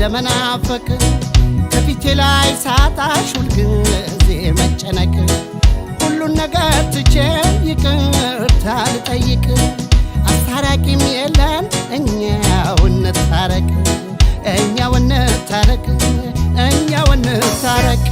እንደመናፈቅ ከፊቴ ላይ ሳጣሽ ሁልጊዜ መጨነቅ ሁሉን ነገር ትቼ ይቅርታ ልጠይቅ አስታራቂም የለን እኛው እንታረቅ እኛው እንታረቅ እኛው እንታረቅ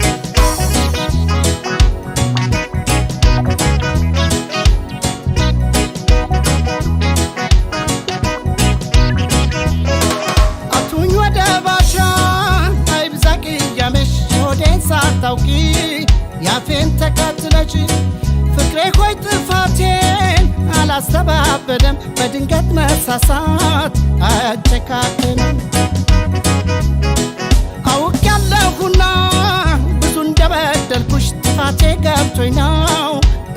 ሳታውቂ ያፌን ተከትለሽ ፍቅሬ ሆይ ጥፋቴን አላስተባበለም በድንገት መሳሳት አጨካከንም አውቄያለሁና ብዙ እንደበደልኩሽ ጥፋቴ ገብቶኝ ነው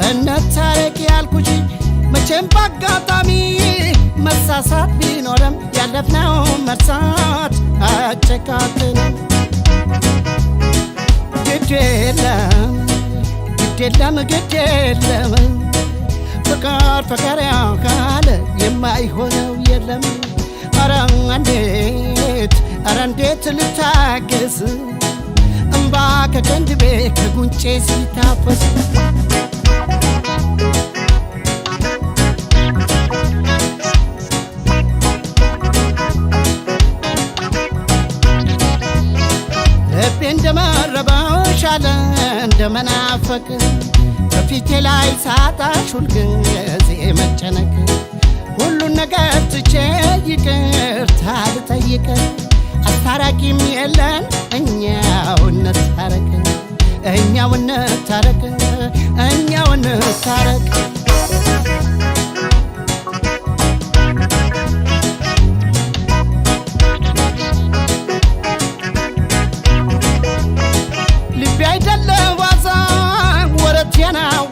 እንታረቅ ያልኩሽ መቼም በአጋጣሚ መሳሳት ቢኖርም ያለፍነው መርሳት አጨካከንም ግድ የለም ፍቅር ፍቅር ያካለ የማይሆነው የለም ኧረ እንዴት ልታገስ እምባ ከቀንድቤ ከጉንጬ ሲታፈስ ልቤ እንደመረበሽ አለ እንደመናፈቅ ከፊቴ ላይ ሳጣሽ ሁልጊዜ መጨነቅ ሁሉን ነገር ትቼ ይቅርታ ልጠይቅ አስታራቂም የለን እኛው እንታረቅ እኛው እንታረቅ እኛው እንታረቅ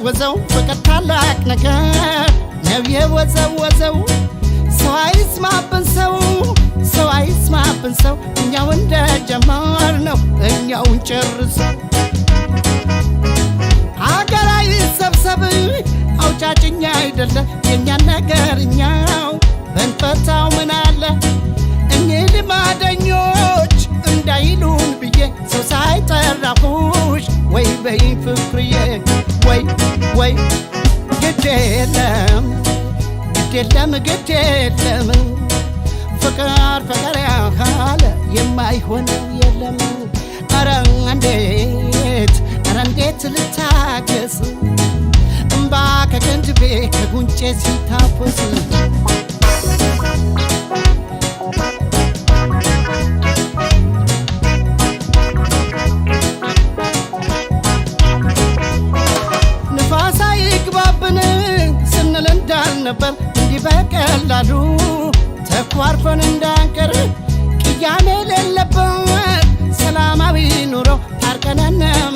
ወዘው ፍቅር ታላቅ ነገር ነው የወዘወዘው ሰው አይስማብን ሰው እኛው እንደጀመርነው እኛው እንጨርሰው አገር አይሰብሰብ አውጫጭኛ አይደለ የኛን ነገር እኛው ብንፈታው ምን አለ እኚህ ልማደኞች እንዳይሉን ብዬ ሰው ሳይጠራሁሽ ወይ በይ ፍቅርዬ ወይ ግድ የለም ፍቅር ፍቅር ያካለ የማይሆነው የለም ኧረ እንዴት ልታገስ እምባ ከቀንድቤ ከጉንጬ ሲታፈስ ስንል እንዳልነበር እንዲህ በቀላሉ ተኳርፈን እንዳንቀር ቅያሜ የሌለበት ሰላማዊ ኑሮ ታርቀን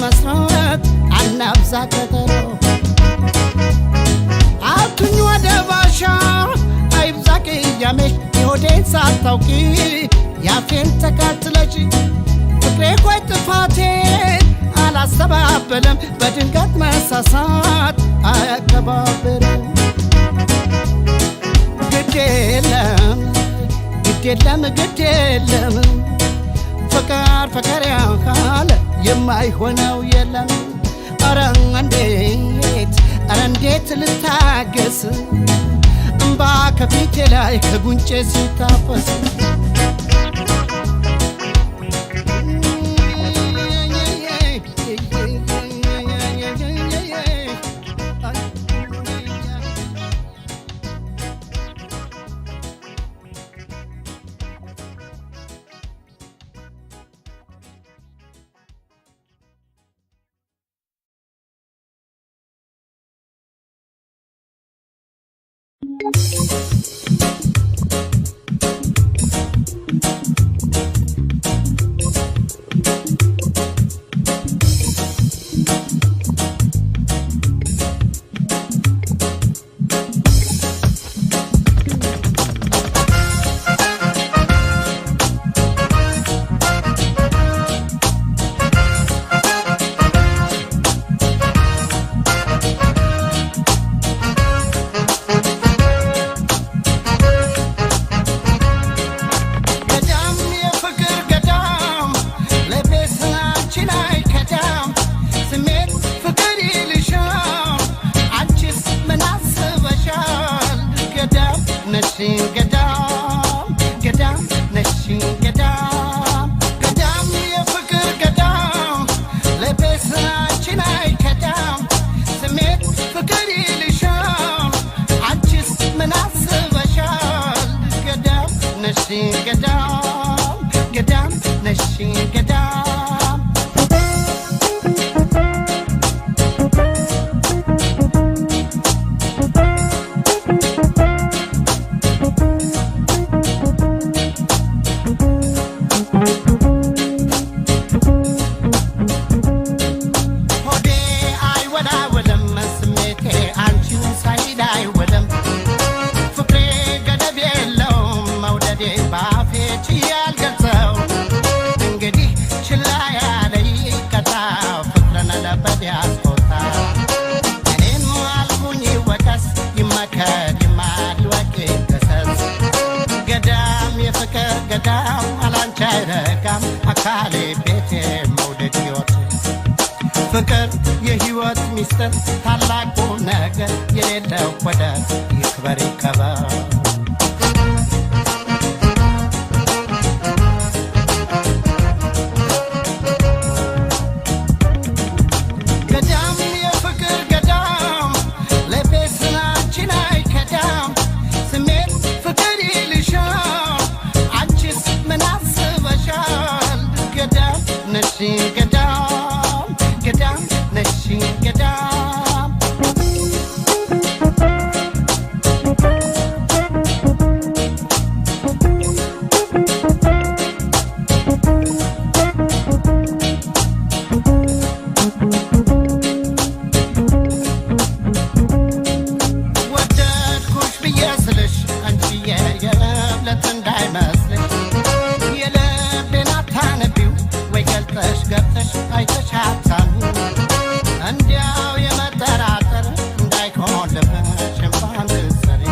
መስራት አናብዛ ቀጠሮ አቱኝ ወደ ባሻ አይብዛ ቅያሜሽ የሆዴን ሳታውቂ ያፌን ተከትለሽ ፍቅሬ ሆይ ጥፋቴን አላስተባበለም በድንገት መሳሳት አያከባብርም ግድ የለም ፍቅር ፍቅር ያካለ የማይሆነው የለም ኧረ እንዴት ልታገስ እምባ ከፊቴ ላይ ከጉንጬ ሲታፈስ ነሽ ገዳም ገዳም ነሽ ገዳም አካሌ ቤቴ መውደድ ሕይወት ፍቅር የሕይወት ሚስጥር ታላቁ ነገር የሌለው ወደር ይክበር ይከበር ገዳም የፍቅር ገዳም ለቤስናችን አይከዳም ስሜት ፍቅር ይልሻል አንቺስ ምን አስበሻል ገዳም ነሽ ገዳም ገዳም ነሽ ገዳም ወደድኩሽ ብዬ ስልሽ አንቺዬ የእብለት እንዳይመስልሽ የልቤን አታነቢው ወይ ገልጠሽ ገብተሽ አይተሻታል እንዲያው የመጠራጠር እንዳይሆን ልብሽ እንኳን ብትሰሪ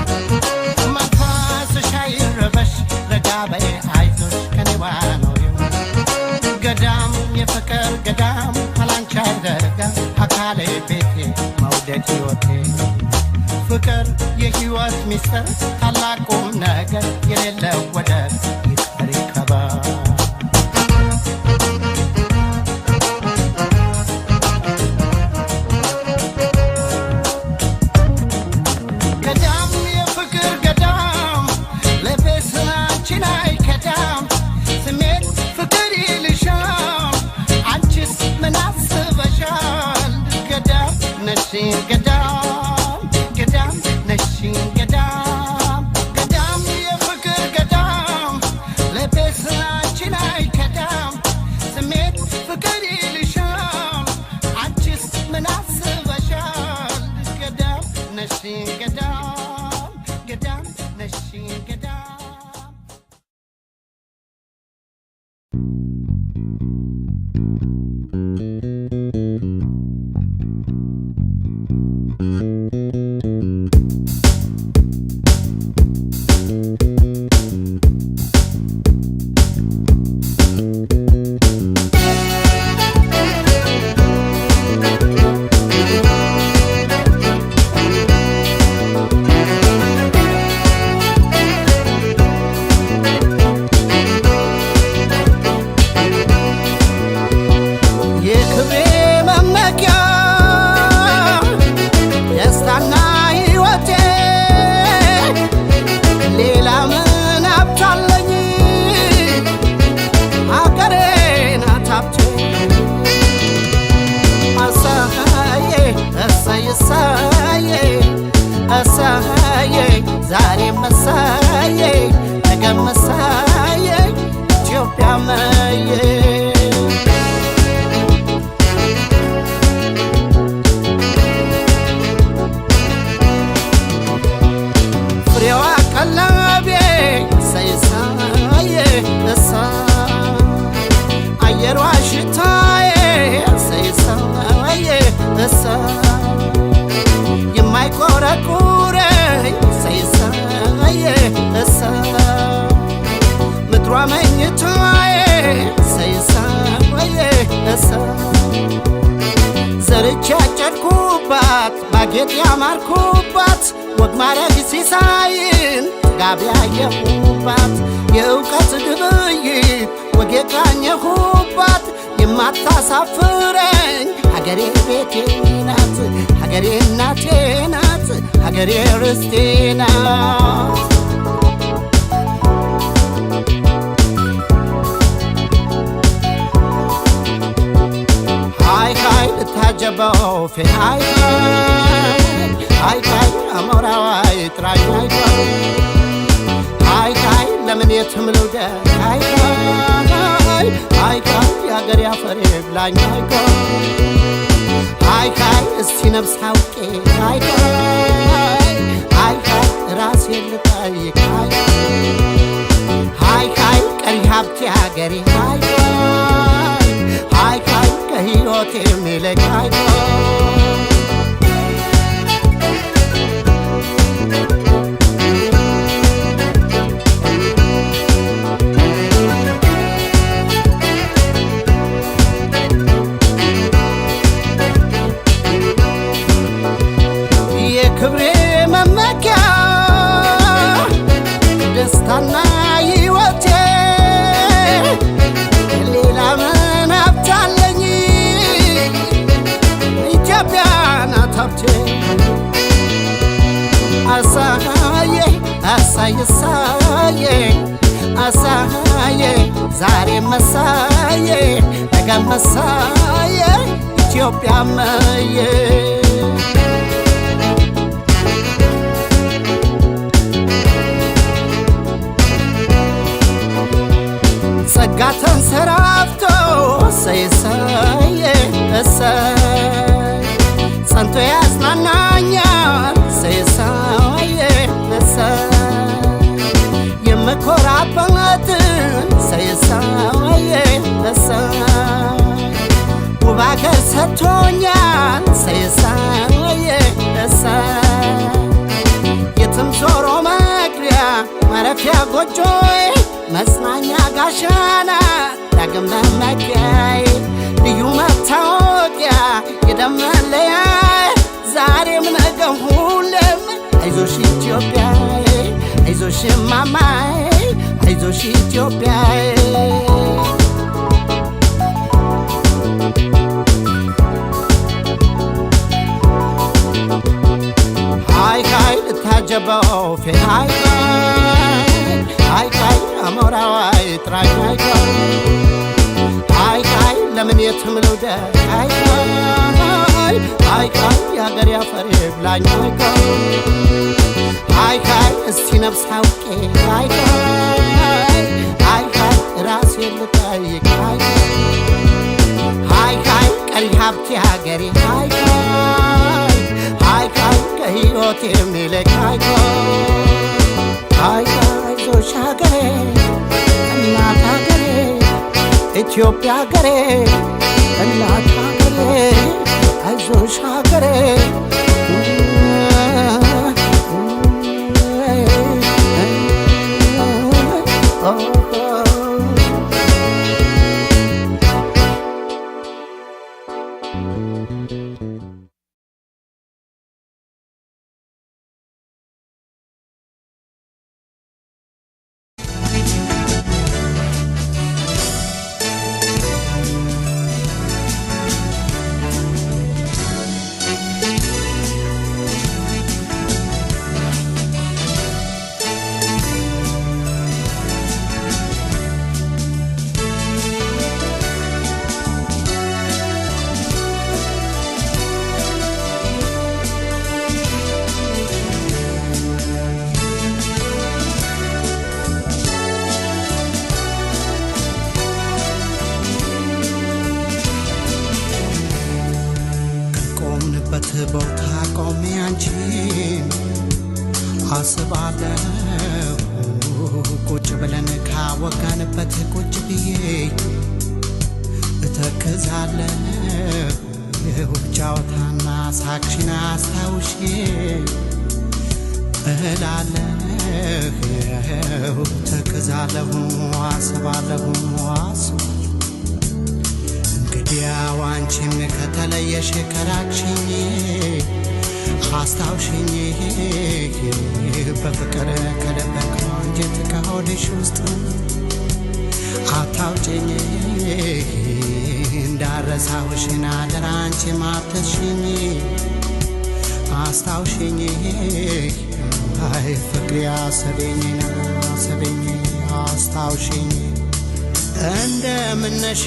መንፈስሽ አይረበሽ ረጋ በይ አይዞሽ ከኔዋ ነው ገዳም የፍቅር ገዳም አላንቺ አይደርጋም አካሌ ቤቴ መውደድ ሕይወቴ ፍቅር የሕይወት ሚስጥር ታላቁ ነገር የሌለው ወደር ይክበር ይከበር ገዳም የፍቅር ገዳም ለቤስናችን አይከዳም ስሜት ፍቅር ይልሻል አንቺስ ምን አስበሻል ገዳም ነሽ ገዳም ገዳም ነሽ ገዳም ገዳም የፍቅር ገዳም ለቤስናችን አይከዳም ስሜት ፍቅር ይልሻል አንቺስ ምን አስበሻል ገዳም ነሽ ገዳም ገዳም ነሽ ገዳም የክብሬ መመኪያ ደስታና ሕይወቴ ሌላ ምን ሀብታለኝ አገሬ ናት ሀብቴ እሰዬ እሰይ እሰዬ እሰዬ ዛሬም እሰዬ ነገም እሰዬ ኢትዮጵያ መዬ ፍሬዋ ቀለቤ እሰይ እሰዬ እሰይ አየሯ ሽታዬ እሰይ እሰዬ እሰይ የማይቆረቁረኝ እሰይ እሰዬ እሰይ ምድሯ መኝታዬ እሰይ እሰዬ እሰይ ዘርቼ ያጨድኩባት ባጌጥ ያማርኩባት ወግ ማረግ ሲሳይን ጥጋብ ያየሁባት የእውቀት ግብይት ወግ የቃኘሁባት የማታሳፍረኝ ሀገሬ ቤቴ ናት ሀገሬ እናቴ ናት ሀገሬ ርስቴ ናት ታጀበው ሃይ አሞራዋይ ትራይ ሃይ ለምን የትምሉደ ሃይ ያገር ያፈሬ ብላኝ ሃይ እስቲ ነፍስ አውቄ ሃይ ራሴ ልጠይቅ ሃይ ቀሪ ሀብቴ አገሬ ሃይ ከህይወቴ የሚለቅ የክብሬ መመኪያ ደስታና ሕይወቴ ሌላ ምን አብታለኝ ኢትዮጵያ ናት ሀብቴ አሳየ ዛሬ መሳየ ነገ መሳየ ኢትዮጵያ መየ ጸጋ ተንሰራፍቶ ሰይሰየ ጸንቶ ያጽናናኛል ሰይሰየ የምኮራበትን ሰይሰየ ውብ አገር ሰጥቶኛል ሰይሰየ የትም ዞሮ መግቢያ ማረፊያ ጎጆዬ መጽናኛ ጋሻና ዳግም መመኪያዬ ልዩ መታወቂያ የደም መለያዬ ዛሬም ነገም ሁሌም አይዞሽ ኢትዮጵያዬ አይዞሽ ማማዬ አይዞሽ ኢትዮጵያዬ ሃይ ልታጀበው ሃይ አሞራዋይ ትራይ ሃይ ለምን የትምሉደ ሃይ ያገር ያፈሬ ብላኝ ሃይ እስቲ ነፍስ አውቄ ሃይ ራሴ ልጠይቅ ሃይ ቀሪ ሀብቴ አገሬ ሃይ ከህይወቴ የሚለቅ አይዞሽ ሀገሬ እናት ሀገሬ ኢትዮጵያ ሀገሬ እናት ሀገሬ አይዞሽ ሀገሬ ቦታ ቆሜ አንቺን አስባለሁ ቁጭ ብለን ካወጋንበት ቁጭ ብዬ እተክዛለሁ ጫወታና ሳቅሽን አስታውሼ እላለሁ እተክዛለሁ አስባለሁ እንግዲያው አንቺም ከተለየሽ ከራቅሽኝ አስታውሽኝ በፍቅር ከደበቀው አንጀት ከሆድሽ ውስጥ አታውጭኝ እንዳረሳውሽን አደራ አንቺም አትሽኝ አስታውሽኝ አይ ፍቅሬ አሰበኝ አስታውሽኝ እንደምነሽ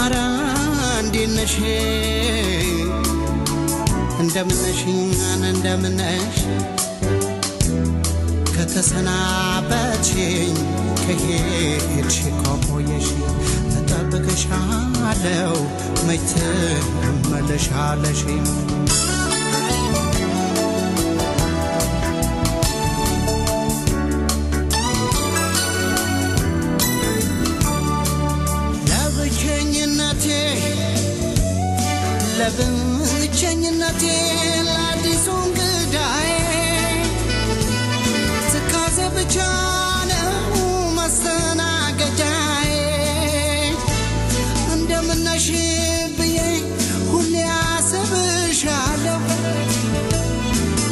አራ እንዴነሽ እንደምነሽ እንደምነሽ ከተሰናበትሽኝ ከሄድሽ ከቆየሽ እጠብቅሻለሁ መች ትመለሻለሽ ለብቸኝነቴ ለአዲሱ እንግዳዬ ትካዜ ብቻ ነው መስተናገጃዬ እንደምነሽ ብዬ ሁሌ አስብሻለሁ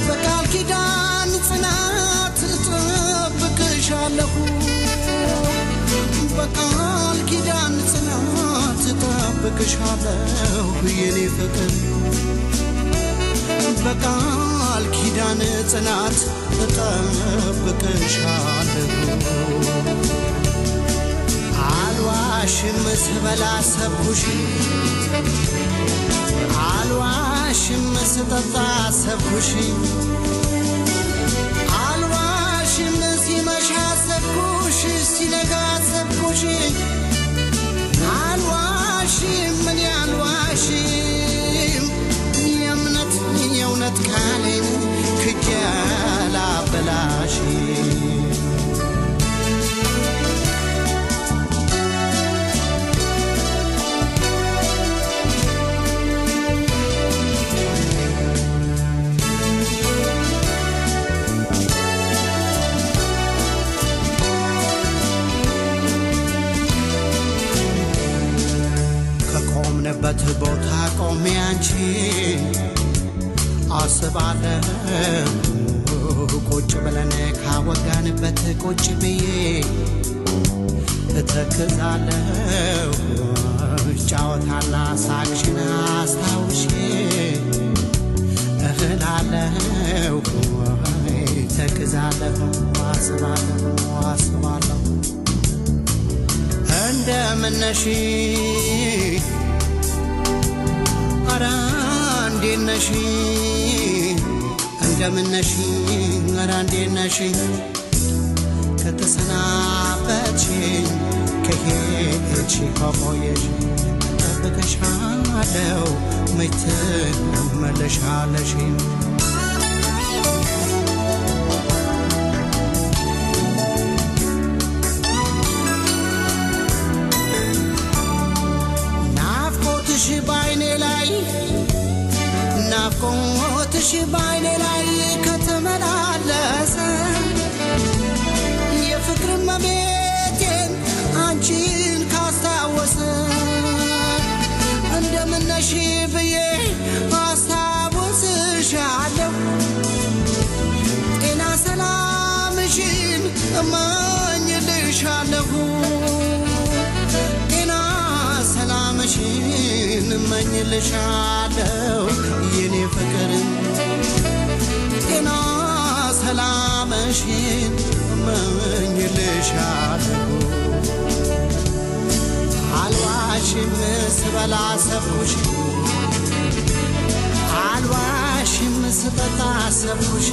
በቃል ኪዳን ጽናት እጠብቅሻለሁ በቃል ኪዳን ጽናት እጠብቅሻለሁ የኔ ፍቅር በቃል ኪዳን ጽናት እጠብቅሻለሁ አልዋሽም ስበላ ሰብኩሽ አልዋሽም ስጠጣ ሰብኩሽ አልዋሽም ሲመሻ ሰብኩሽ ሲነጋ ሰብኩሽ አልዋሽም ምን አልዋሽም የእውነት ቃሌን ክጄ አላበላሽም ከቆምንበት ቦታ ቆሜ አንቺን አስባለሁ ቁጭ ብለን ካወጋንበት ቁጭ ብዬ እተክዛለሁ ጫወታና ሳቅሽን አስታውሼ እህላለሁ እተክዛለሁ አስባለሁ እንደምነሽ ኧረ እንዴነሽ እንደምነሽ ኧረ እንዴነሽ ከተሰናበትሽኝ ከሄድሽ ከቆየሽ እጠብቅሻለሁ መች ትመለሻለሽ ናፍቆትሽ ባይኔ ላይ ናፍቆትሽ ባይኔ ላይ ከተመላለሰ የፍቅር መቤቴን አንቺን ካስታወሰ እንደምነሽ ብዬ አስታውስሻለሁ ጤና ሰላምሽን እመኝልሻለሁ ጤና ሰላምሽን እመኝልሻለሁ የኔ ፍቅር ጤና ሰላምሽን እመኝልሻለሁ አልዋሽም ስበላ ሰብኩሽ አልዋሽም ስጠጣ ሰብኩሽ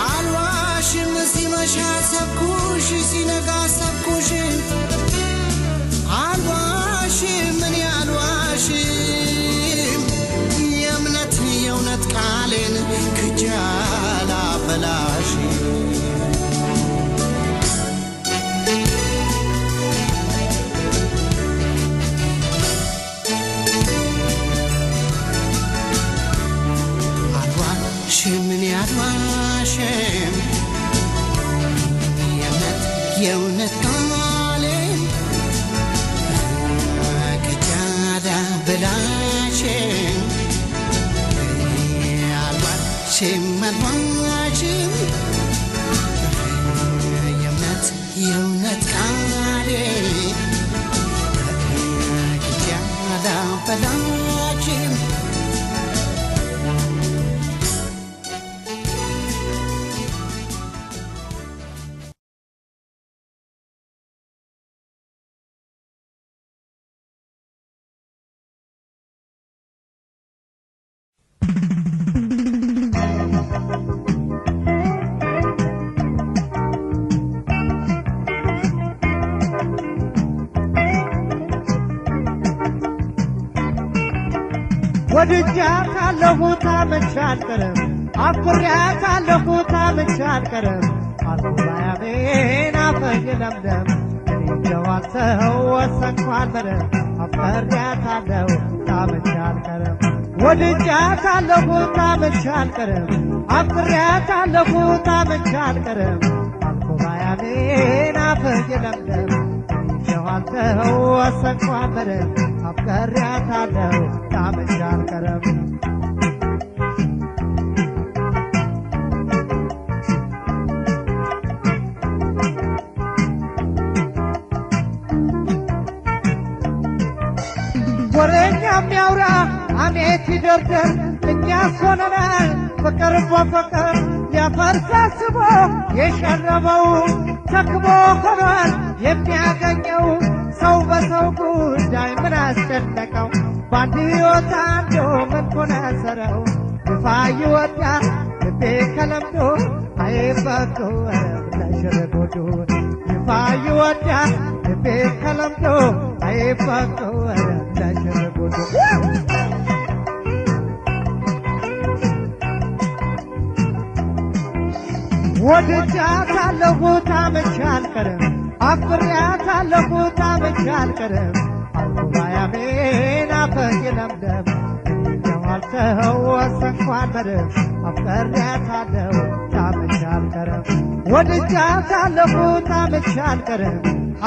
አልዋሽም ሲመሻ ሰብኩሽ ሲነጋ ሰብኩሽ አልዋሽም ምን አልዋሽም የእውነት ቃሌን ክጄ አላበላሽም አልዋሽም ምን አልዋሽም የእውነት ቃሌን ክጄ አላበላሽም አልዋሽም የእውነት ቃሌን ክጄ አላበላሽም ወድጃታለሁ ታምቼ አልቀርም አፍቅሬያታለሁ ታምቼ አልቀርም አልኩባያሜን አፈኝ ለምለም እኔጀዋልተው ወሰንኩ አልበረም አፍቅሬያታለሁ ታምቼ አልቀርም ወድጃታለሁ ታምቼ አልቀርም አፍቅሬያታለሁ ታምቼ አልቀርም አልኩባያሜን አፈኝ ለምለም እኔጀዋልተው ወሰንኩ አልበረም አፍቅሬያታለሁ ታምቼ አልቀርም ወሬኛ የሚያውራ አሜት ይደርደር እኛስ ሆነናል ፍቅር በፍቅር ሊያፈርስ አስቦ የሸረበው ተክቦ ሆኗል የሚያገኘው ሰው በሰው ጉዳይ ምን አስጨነቀው በአንድ ሕይወት አንዱ ምን ኮነሰረው ግፋ ይወዳል ልቤ ከለምዶ አይበጎ ለሽርጎዱ ግፋ ይወዳል ልቤ ከለምዶ አይበጎ ለሽርጎዱ ወድጃታለሁ ታምቼ አልቀርም አፍቅሬያታለሁ ታምቼ አልቀርም አልኩባያሜን አፈኝ ለምለም እኔጀዋልተው ወሰንኩ አልበረም አፍቅሬያታለሁ ታምቼ አልቀርም ወድጃታለሁ ታምቼ አልቀርም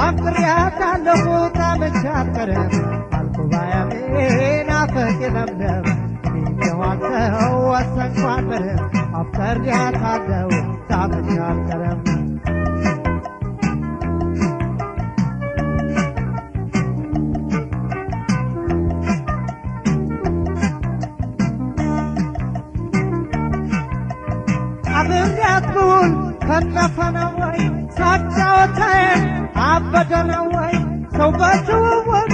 አፍቅሬያታለሁ ታምቼ አልቀርም አልኩባያሜን አፈኝ ለምለም እኔጀዋልተው ወሰንኩ አልበረም አፍቅሬያታለሁ ታምቼ አልቀርም አብሬያት ብውል ከነፈ ነው ወይ ሳጫወታዬን አበደ ነው ወይ ሰው በትውውቅ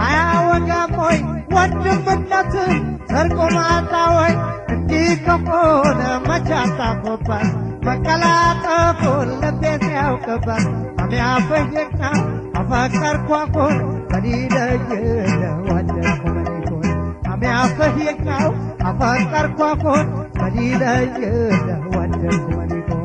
አያወጋም ወይ ወንድምነት ሰርቆ ማጣ ወይ እንዲህ ከሆነ መቼ አጣፎበት መቀላጠፉን ልቤ ሲያውቅበት አሚያፈየቅና አፈቀርኳኩን በዲለይለ ወደድኩ መኔኩን አሚያፈየቅናው አፈቀርኳኩን በዲለይለ ወደድኩ መኔኩን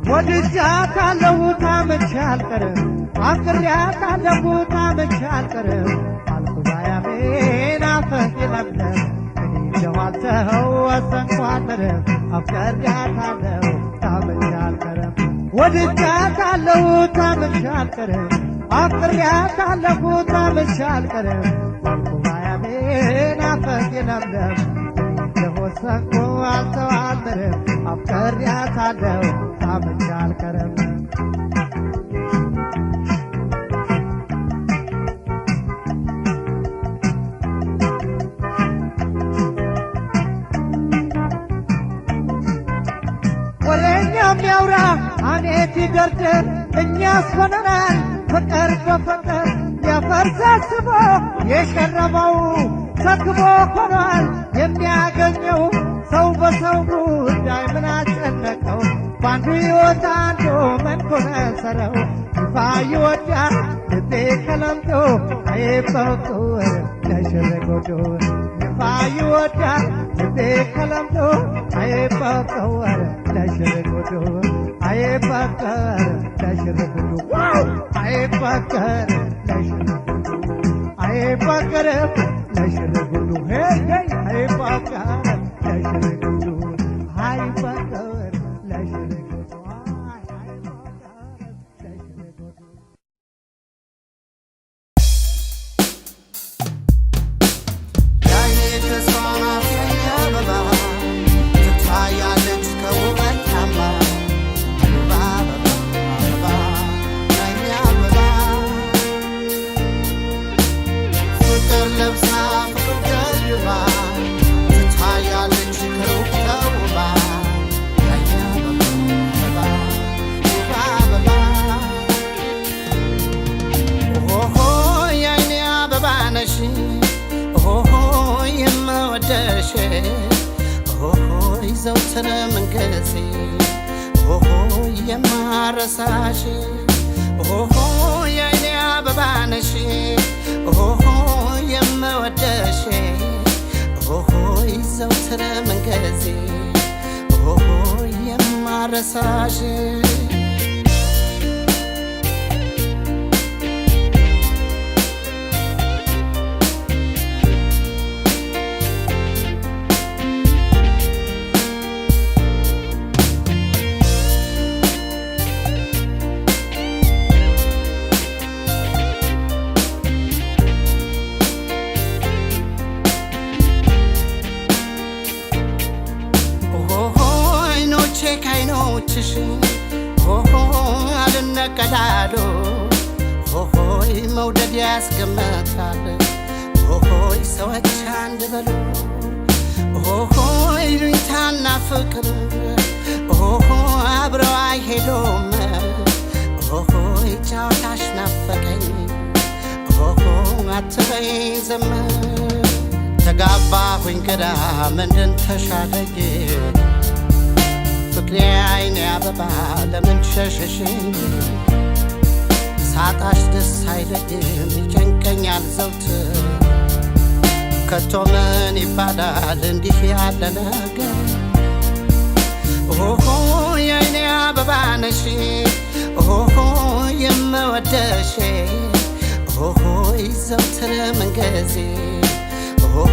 ወድጃታለሁ ታምቼ አልቀርም አፍቅሬያታለሁ ታምቼ አልቀርም አልኩባያሜን አፈኝ ለምለም እኔጀዋልተው ወሰንኩ አልበረም አፍቅሬያታለሁ ታምቼ አልቀርም ወድጃታለሁ ታምቼ አልቀርም አፍቅሬያታለሁ ታምቼ አልቀርም አልኩባያሜን አፈኝ ለምለም እኔጀወሰንኩ አልተው አልበረም አፍቅሬያታለሁ ታምቼ አልቀርም ወሬኛ የሚያውራ አሜት ይደርደር እኛስ ሆነናል ፍቅር በፍቅር ሊያፈርስ አስቦ የሸረበው ተክቦ ሆኗል የሚያገኘው ሰው በሰው ጉዳይ ምን አስጨነቀው በአንዱ ሕይወት አንዱ ምን ኮነሰረው ግፋ ይወዳል ልቤ ከለምዶ አይበጎ ለሽርጎዱ ግፋ ይወዳል ልቤ ከለምዶ አይበጎ ለሽርጎዱ አይበጎ ለሽርጎዱ አይበጎ ለሽርጎዱ አይበጎ ለሽርጎዱ ሄይ ሄይ አይበጎ ለሽርጎዱ አይበጎ ለሽርጎዱ ዘውትር መንገሴ ኦሆ የማረሳሽ ኦሆ የኔ አበባ ነሽ ኦሆ የምወደሽ ኦሆ ዘውትር መንገሴ ኦሆ የማረሳሽ ከዓይኖችሽ ኦሆ አልነቀዳሉ ኦሆይ መውደድ ያስገመታል ኦሆይ ሰዎች አንድ በሉ ኦሆይ ሉኝታና ፍቅር ኦሆ አብረው አይሄዱም ኦሆይ ጫወታሽ ናፈቀኝ ኦሆ አትበይ ዝም ተጋባሁኝ ግራ ምንድን ተሻለኝ ፍቅሬ አይኔ አበባ ለምን ሸሸሽኝ ሳጣሽ ደስ አይለኝም ይጨንቀኛል ዘውትር ከቶ ምን ይባላል እንዲህ ያለ ነገር ኦሆ የአይኔ አበባ ነሽ ኦሆ የምወደሽ ኦሆ ዘውትር መንገሴ ኦሆ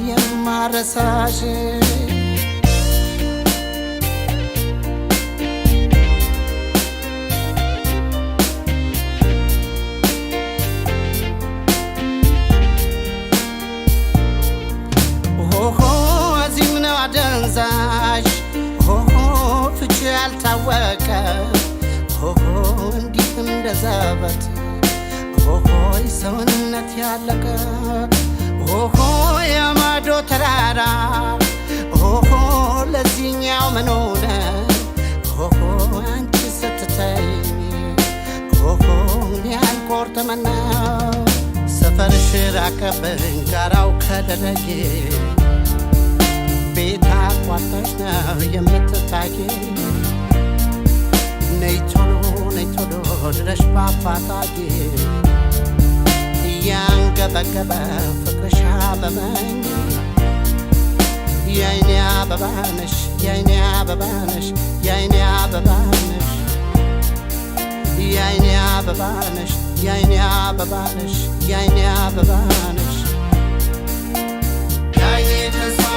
የማረሳሽ አደንዛዥ ኦሆ ፍቺ ያልታወቀ ኦሆ እንዲህ እንደ ዘበት ኦሆ ሰውነት ያለቀ ኦሆ የማዶ ተራራ ኦሆ ለዚህኛው ምን ሆነ ኦሆ አንቺ ስትተይኝ ኦሆ ያልቆርጥምና ሰፈርሽ ራቀብኝ ጋራው ከደረጌ ቤት አቋርጠሽ ነው የምትታቂ ነይ ቶሎ ድረሽ በአፋጣቂ እያንገበገበ ፍቅርሽ አበበኝ የአይኔ አበባ ነሽ የአይኔ አበባ ነሽ የአይኔ አበባ ነሽ የአይኔ አበባ ነሽ የአይኔ አበባ ነሽ የአይኔ አበባ ነሽ የአይኔ ተስፋ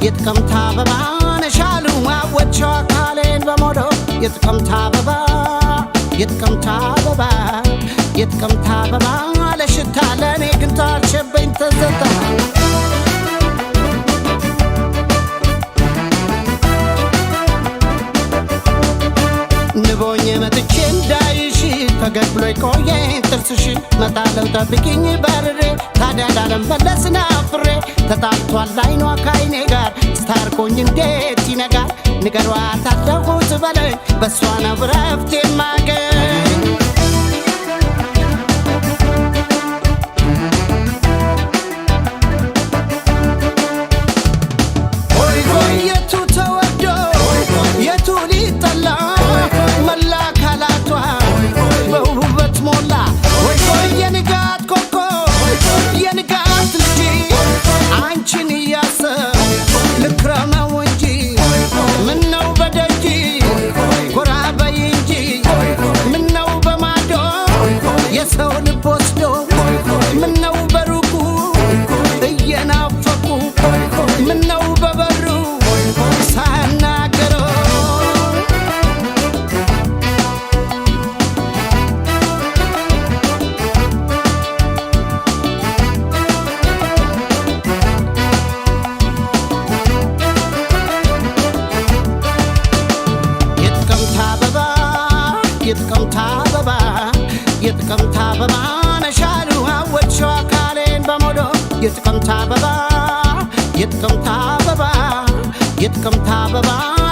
የጥቅምት አበባ ነሻሉ አወቸው አካሌን በሞዶ የጥቅምት አበባ የጥቅምት አበባ የጥቅምት አበባ ለሽታ ለእኔ ግን ታርሸበኝ ተዘታ ንቦኝ መጥቼ እንዳይሽ ፈገግ ብሎ ቆየኝ ጥርስሽ መጣለው ጠብቂኝ በርሬ ታዲያ ላለመለስ ናፍሬ ተጣልቷል አይኗ ከአይኔ ጋር ስታርቆኝ እንዴት ይነጋል ንገሯት አለሁት በለኝ በሷ ነው ረፍቴ ማገኝ የቱ ተወዶ የቱ ሊጠላ መላ ካላ የጥቅምት አበባ የጥቅምት አበባ የጥቅምት አበባ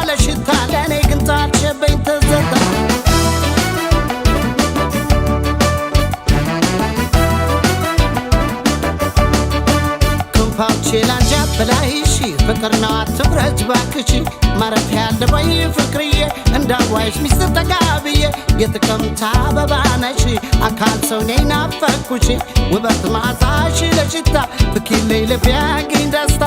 ለሽታ ለኔ ግን ታልሸበኝ ተዘታ ክንፋቼ ላንጃት በላይሽ ፍቅርና ትብረጅ ባክሽ ማረፊያ ያለበይ ፍቅርዬ እንዳዋይሽ ሚስጥር ተጋብዬ የጥቅምት አበባ ነሽ አካል ሰው ነኝ ናፈኩሽ ውበት ማዛሽ ለሽታ ፍኪለይ ልብ ያገኝ ደስታ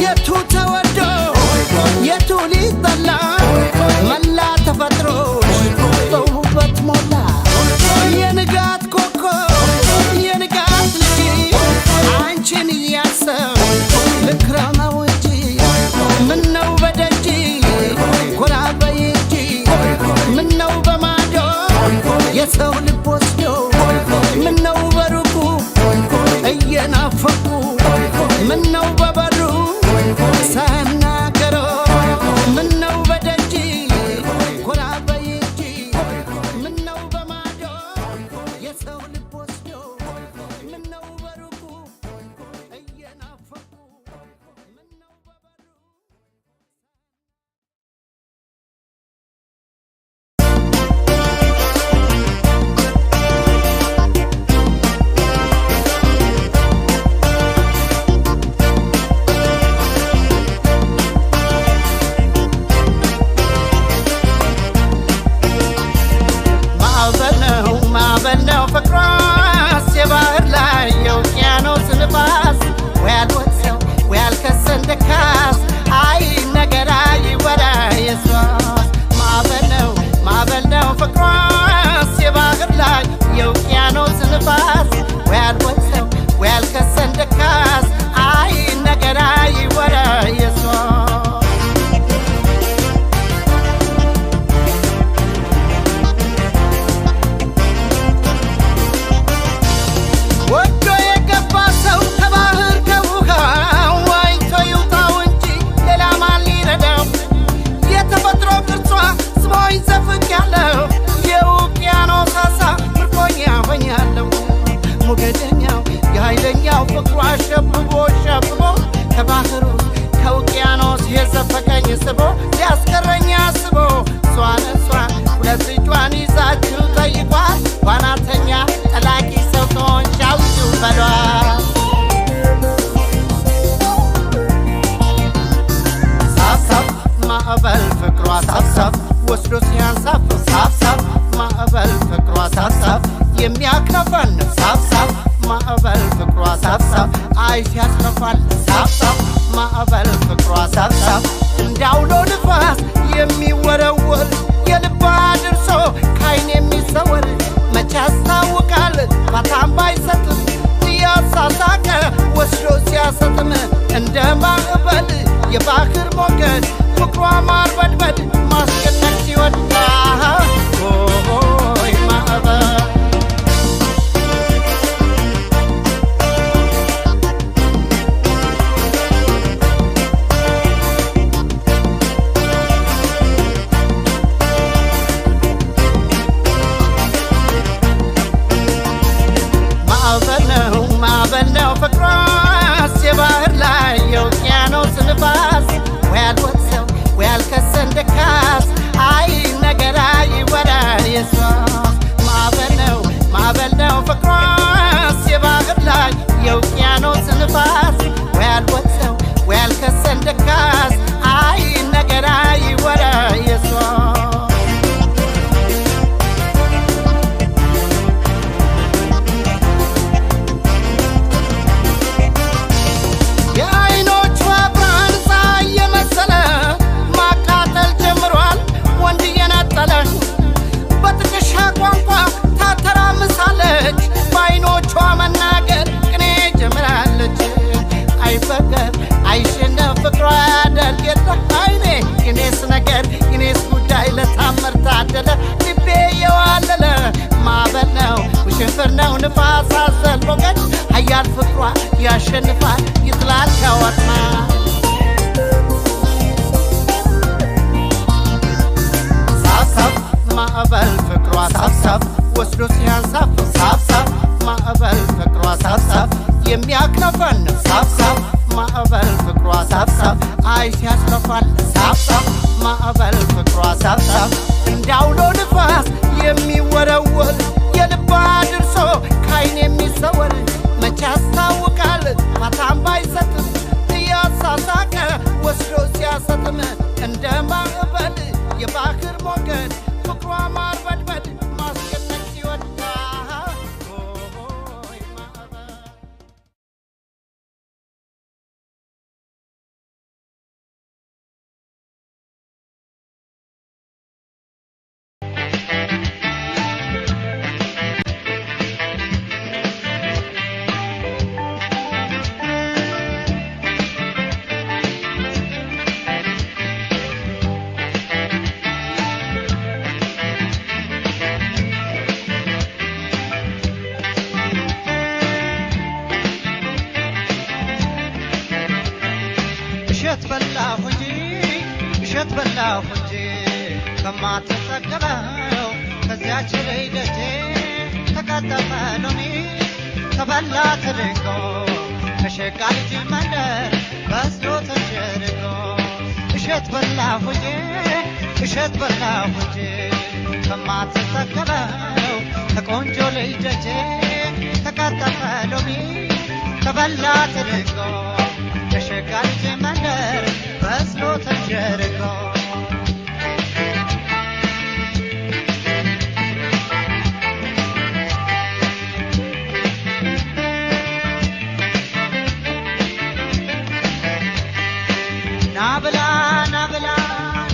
የቱ ተወዶ የቱ ሊጠላ መላ ተፈጥሮ በውበት ሞላ የንጋት ኮከብ የንጋት ልጅ አንቺን እያሰብ ልክረመው እንጂ ምነው በደጅ ጎራ በይ እንጂ ምነው በማዶ የሰው ልብ ወስዶ ምነው በሩቁ እየናፈቁ ምነው በበሩ ሳናገረው ምነው በደጅ ጎራ በይ እንጂ ምነው በማዶ የሰው ልብ ወስዶ ምነው በሩቁ እየናፈቁ ምነው በበሩ ማዕበል ነው ፍቅሯስ የባህር ላይ የውቅያኖስ ንፋስ ወይ አልወሰው ወይ አልከሰን ደካስ አይ ነገር አይወራ የሷስ ማዕበል ነው ፍቅሯስ የባህር ላይ የውቅያኖስ ንፋስ ወይ አልወሰው ወይ አልከሰን ደካስ አይ ነገር አይወራ የሷስ ሞገደኛው የኃይለኛው ፍቅሯ ሸብቦ ከባህሩ ከውቅያኖስ የዘፈቀኝ ስቦ ሊያስቀረኝ አስቦ እሷን ሁለት እጇን ይዛችሁ ጠይቋል ዋናተኛ ጠላቂ ሰው ከሆንሽ አውጪው በሏል ሳብሳብ ማዕበል ፍቅሯ ሳብሳብ ወስዶ ሲያንሳፍ ሳብሳብ ማዕበል ፍቅሯ ሳብሳብ የሚያክነፈን ሳብሳብ ማዕበል ፍቅሯ ሳብሳብ አይ ሲያስከፋል ሳብሳብ ማዕበል ፍቅሯ ሳብሳብ እንዳውሎ ንፋስ የሚወረወር የልባ ድርሶ ካይን የሚሰወር መቼ ያስታውቃል ፋታም ባይሰጥም እያሳሳቀ ወስዶ ሲያሰጥም እንደ ማዕበል የባህር ሞገድ ፍቅሯ ማርበድበድ ማስጨነቅ ሲወዳ ሆይ ማዕበል ማዕበል ነው ፍቅሯስ የባህር ላይ የውቅያኖስ ንፋስ ወይ አልወሰው ወይ አልከሰን ደካስ አይ ነገር አይወራ የሷስ ማዕበል ነው ፍቅሯስ የባህር ላይ የውቅያኖስ ንፋስ ወይ አልወሰው ወይ አልከሰን ደካስ አይ ነገር አይወራ የሷስ በጥቅሻ ቋንቋ ታተራምሳለች በአይኖቿ መናገር ቅኔ ጀምራለች አይፈቀር አይሸነፍ ፍቅሯ ያደርግ የለ አይኔ የኔስ ነገር የኔስ ጉዳይ ለታምር ታደለ ልቤ የዋለለ ማዕበል ነው ውሽንፍር ነው ንፋስ አዘል ሞገድ ኃያል ፍቅሯ ያሸንፋል ይጥላል ከወጥመድ ወስዶ ሲያንሳፍ ሳብሳብ ማዕበል ፍቅሯ ሳብሳብ የሚያክነፈን ሳብሳብ ማዕበል ፍቅሯ ሳብሳብ አይ ሲያስከፋል ሳብሳብ ማዕበል ፍቅሯ ሳብሳብ እንዳውሎ ንፋስ የሚወረወር የልባ ድርሶ ካይን የሚሰወር መቼ ያስታውቃል ማታም ባይሰጥም እያሳሳቀ ወስዶ ሲያሰጥም እንደ ማዕበል የባህር ሞገድ ፍቅሯ ማርበድበድ ማስጨነቅ ሲወዳ ማዕበል እሸት በላሁ እንጂ ከማትጠገበው ከዚያች ላይ ደጄ ተቀጠፈ ሎሚ ተበላ ተደርጎ ከሸጋ ልጅ መንደር በስሎ ተጀርጎ እሸት በላሁ እንጂ ከማትጠገበው ከቆንጆ ላይ ደጄ ተቀጠፈ ሎሚ ተበላ ተደርጎ ከሸጋ ልጅ መንደር በስሎ ተጀርጎ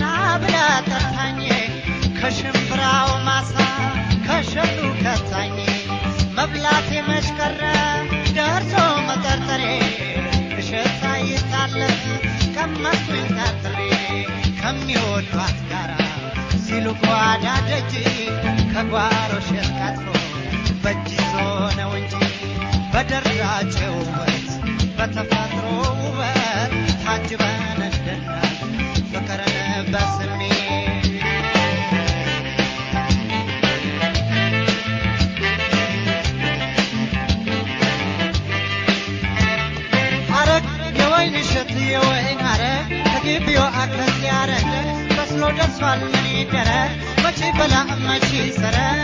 ናብላ ጠርታኝ ከሽምብራው ማሳ ከሸሉ ከታኝ መብላቴ መች ቀረ ደርሶ መጠርጠሬ እሸት አይታለፍ ቀመስኩኝ ጠርጥሬ ከሚወዷት ጋራ ሲሉ ጓዳ ደጅ ከጓሮ እሸት ቀጥፎ በእጅ ይዞ ነው እንጂ በደራጀ ውበት በተፈጥሮ ውበት ታጅበን እንድናል ፍቅርን በስሜት አረግ የወይን እሸት የወይን አረግ ከግቢው አክረስ ያረግ በስሎ ደርሷል ምን ይደረግ መቼ በላ መቼ ሰረግ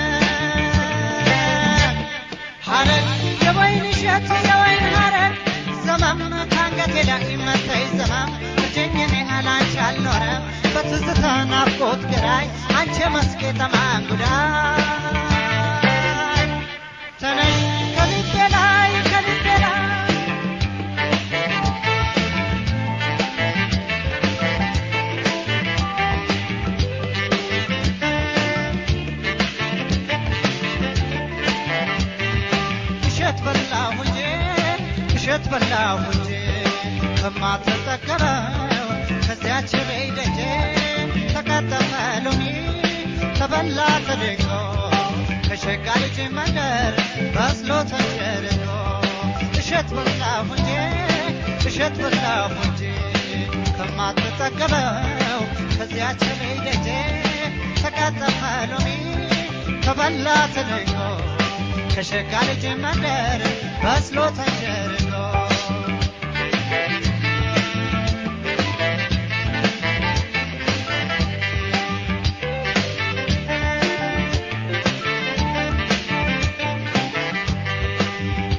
ሐረግ የወይን እሸት የወይን ሐረግ ዘመም ካንገቴ ላይ መተይ ዘመም እጅኝኔ አላንቺ አልኖረም በትዝታ ናፍቆት ግራይ አንቺ መስቄ ተማንጉዳይ ተነሽ ከልቤ ላይ እሸት በላሁ እንጂ ከማትጠገበው ከዚያች ላይ ደጄ ተቀጠፈ ሎሚ ተበላ ተደርጎ ከሸጋ ልጅ መንደር በስሎ ተጀርጎ እሸት በላሁ እንጂ ከማትጠገበው ከዚያች ላይ ደጄ ተቀጠፈ ሎሚ ተበላ ተደርጎ ከሸጋ ልጅ መንደር በስሎ ተጀርጎ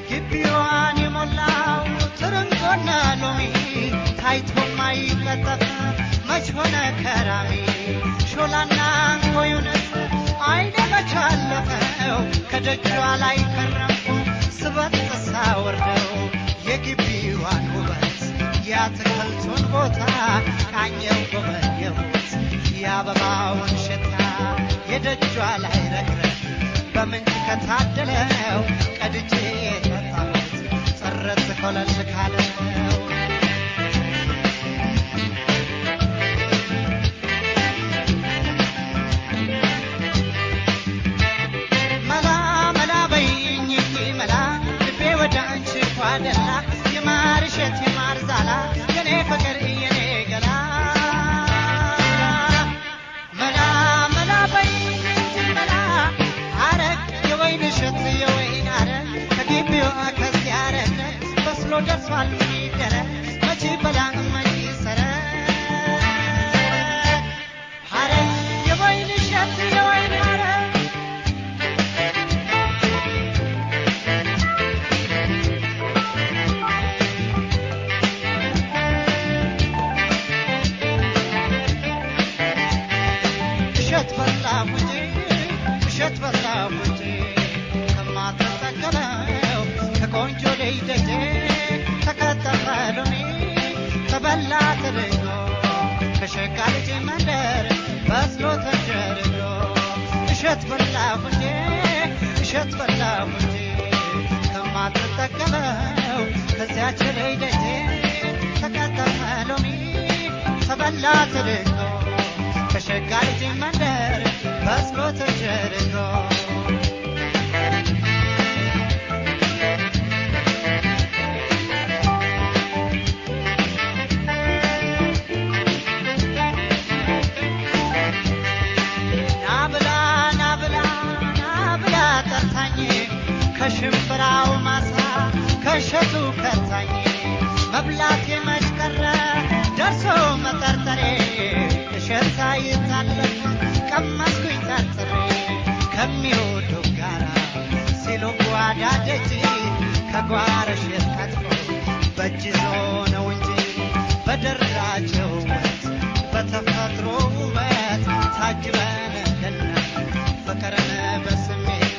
ግቢዋን የሞላው ትርንጎና ሎሚ ታይቶ ማይለጠፍ መች ሆነ ከራሚ ሾላና እንኮዩንስ አይኔ መቻለፈው ከደጇ ላይ ከረምኩ ስበት ሳወርደው የግቢዋን ውበት የአትክልቱን ቦታ ቃኘው ጎበኘሁት የአበባውን ሽታ የደጇ ላይ ረግረግ በምንጭ ከታደለው ቀድጄ ጠጣሁት ጥርት ኮለል ካለው የማር እሸት የማር ዛላ የኔ ፍቅር የኔ ገላ መላ በይኝ መላ አረግ ደርሷል ምን ይደረግ መቼ በላ መቼ ይሰረቅ ሐረግ የወይን እሸት የወይን ሐረግ እሸት በላሁ እንጂ ከማትጠገበው ከቆንጆ ልጅ ደጄ ተከተፈ ሎሚ ተበላ ተደርጎ ከሸጋ ልጅ መንደር በስሎ ተጀርጎ እሸት በላሁ እንጂ ከማትጠገበው ከዚያች ልጅ ደጄ ተከተፈ ሎሚ ተበላ ተደርጎ ከሸጋ ልጅ መንደር በስሎ ተጀርጎ ከሽምብራው ማሳ ከሸቱ ከታኝ መብላት የመች ቀረ ደርሶ መጠርጠሬ እሸት ሳይታለፍ ቀመስኩኝ ጠርጥሬ ከሚወዱ ጋራ ሲሉ ጓዳ ደጅ ከጓረ እሸት ከትፎ በእጅ ይዞ ነው እንጂ በደራቸው ውበት በተፈጥሮ ውበት ታጅበን እንደና ፍቅርን በስሜት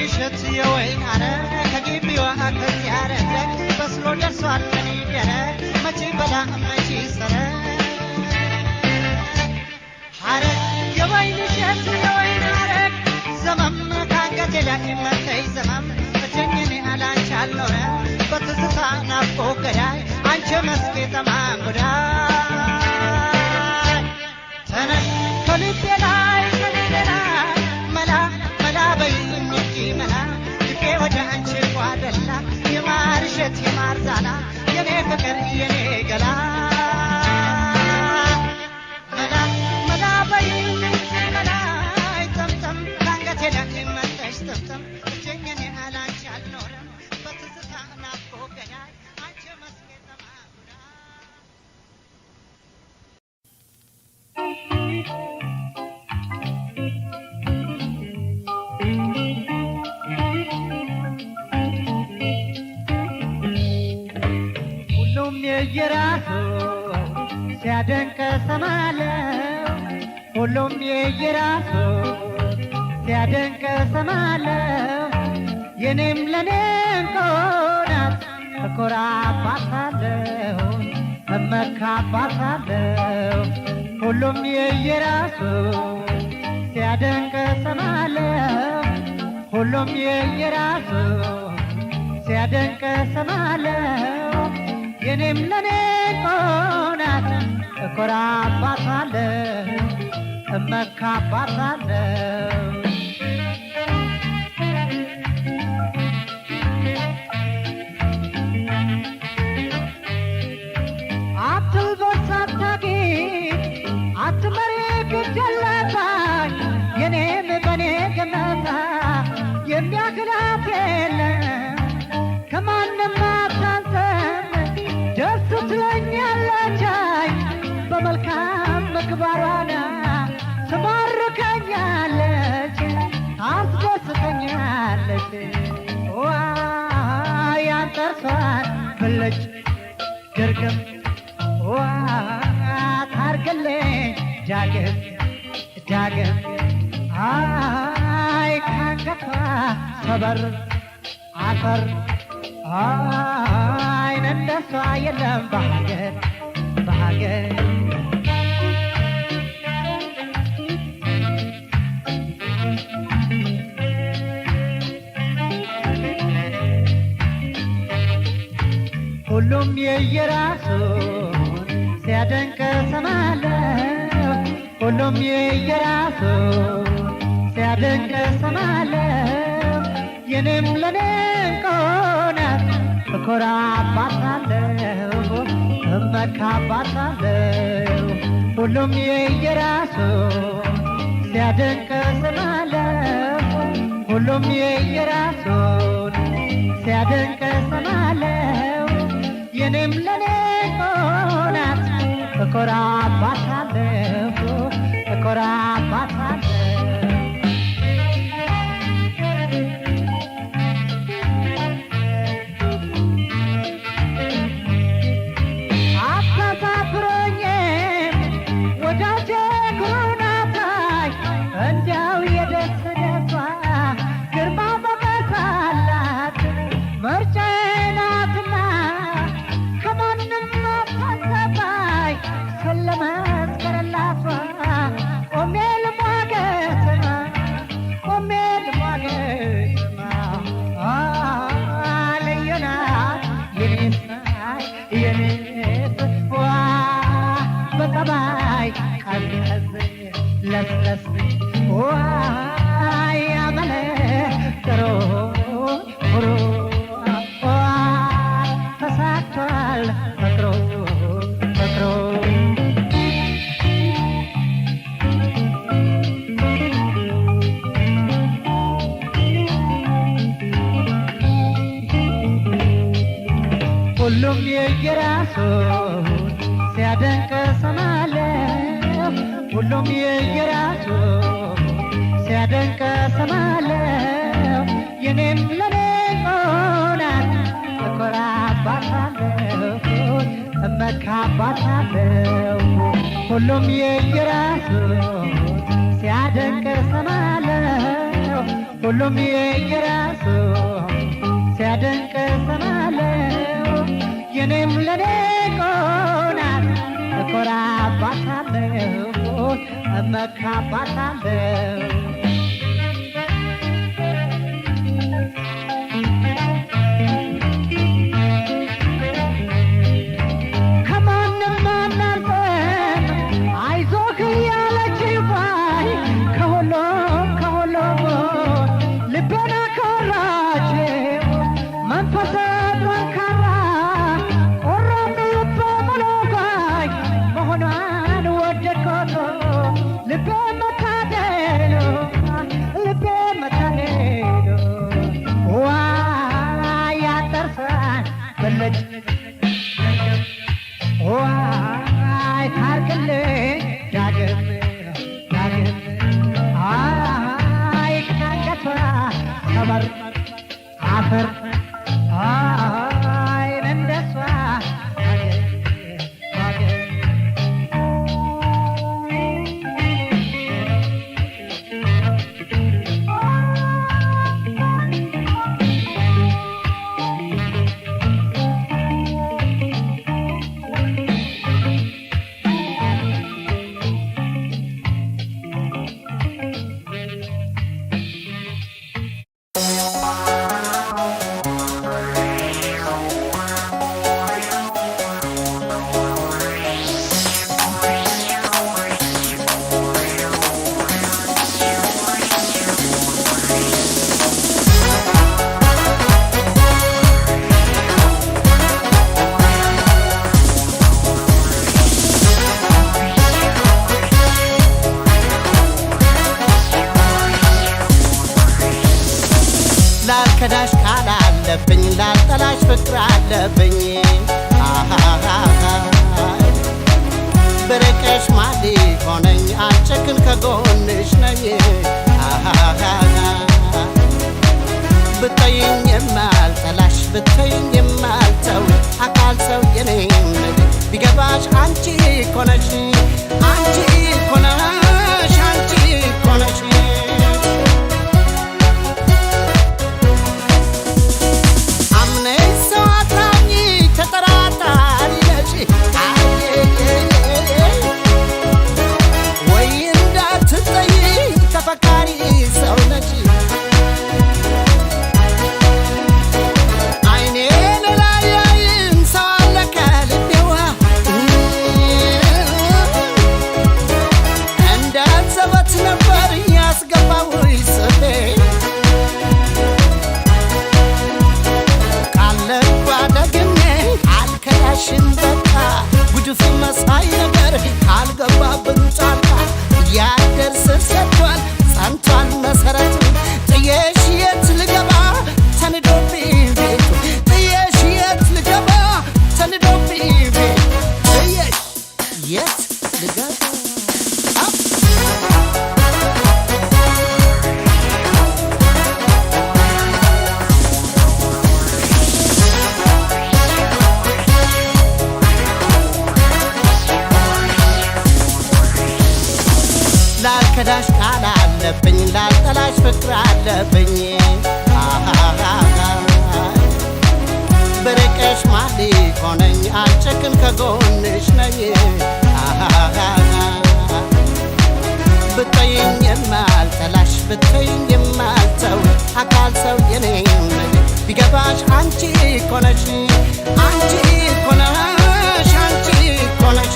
እሸት የወይን ሐረግ ከግቢዋ ከዚያ ረግረግ በስሎ ደርሷል ምን ይደረግ መቼ በላ መቼ ይሰረቅ ሐረግ የወይን እሸት የወይን ሐረግ ዘመም ካንገቴ ላይ መተይ ዘመም እጀኝኔ አላንቺ አልኖረ በትዝታ ናፍቆ ገዳይ አንቺ መስኬ ጠማም ጉዳይ ተነስ ከልቤ ላይ መላ በይኝ መላ ልቤ ወደ አንቺ ጓደላ የማር እሸት የማር ዛላ የኔ ፍቅር የኔ ገላ መላ በይኝ መላ ጠምጠም ካንገቴ ላይ መተሽ ጠምጠም እጀኝኔ አላንቺ አልኖረም በትዝታ ናፍቆ ገዳይ አንቺ መስኬ ጠማጉዳ የየራሱ ሲያደንቅ ሰማለው ሁሉም የየራሱ ሲያደንቅ ሰማለው የኔም ለኔ እንቆናት እኮራባታለሁ እመካባታለሁ ሁሉም የየራሱ ሲያደንቅ ሰማለው ሁሉም የየራሱ ሲያደንቅ ሰማለው የኔም ለኔ ቆናት እኮራባታለሁ እመካባታለሁ አትልበስ አታጌጥ አትመሪ ግጀለባኝ የኔም በኔ ገመታ የሚያክላት የለም ከማንም አታንሰም ደስ ትለኛለች በመልካም ምግባሯና ትማርከኛለች ታስደስተኛለች ያንተርሷን ብልጭ ድርግም ታርግልኝ ዳግም አይ ካንገቷ ሰበር አፈር አይን እንደሷ የለም በሀገር ሁሉም የየራሱን ሲያደንቅ ሰማለሁ ሁሉም የየራሱን ሲያደንቅ ሰማለሁ የኔም ለኔ ቆናት እኮራባታለሁ እመካባታለሁ ሁሉም የየራሱ ሲያደንቅ ስማለሁ ሁሉም የየራሱን ሲያደንቅ ስማለሁ የኔም ለኔ ናት እኮራባታለሁ እኮራባታለሁ ሁሉም የየራሱን ሲያደንቅ ሰማለሁ ሁሉም የየራሱን ሲያደንቅ ሰማለሁ የኔም ለኔ ናት እኮራባታለሁ እመካባታለሁ ሁሉም የየራሱን ሲያደንቅ ሰማለሁ ሁሉም የየራሱን ሲያደንቅ ሰማለሁ የኔም ለኔ ናት እኮራባታለሁ እመካባታለሁ ከማንም አናልፈን አይዞህ እያለች ባይ ከሁሉም ልቤን አኮራችው መንፈሰ ጠንካራ ቆራጥ ልበ ሙሉ ባይ መሆኗን ወደድኳት ልቤ መታደሉ ልቤ መታደሉ ዋይ ያጠርሳል በለጭ ዋይ ታርቅልኝ ዳግም ዳግም አይ ከአንገቷ ሰበር አፈር አይ እንደሷ ላልከዳሽ ቃል አለብኝ ላልጠላሽ ፍቅር አለብኝ ብርቅሽ ማን ሊሆነኝ አልጨክን ከጎንሽ ነኝ ብትይኝ የማልጠላሽ ብትይኝ የማልተው አካል ሰው የኔም ቢገባሽ አንቺ እኮ ነሽ አንቺ እኮ ነሽ አንቺ እኮ ነሽ አለብኝ ላልጠላሽ ፍቅር አለብኝ ብርቅሽ ማሊ ሆነኝ አልጨክን ከጎንሽ ነኝ ብትይኝ የማልጠላሽ ብትይኝ የማልተው አካል ሰው የኔ ቢገባሽ አንቺ እኮ ነሽ አንቺ እኮ ነሽ አንቺ እኮ ነሽ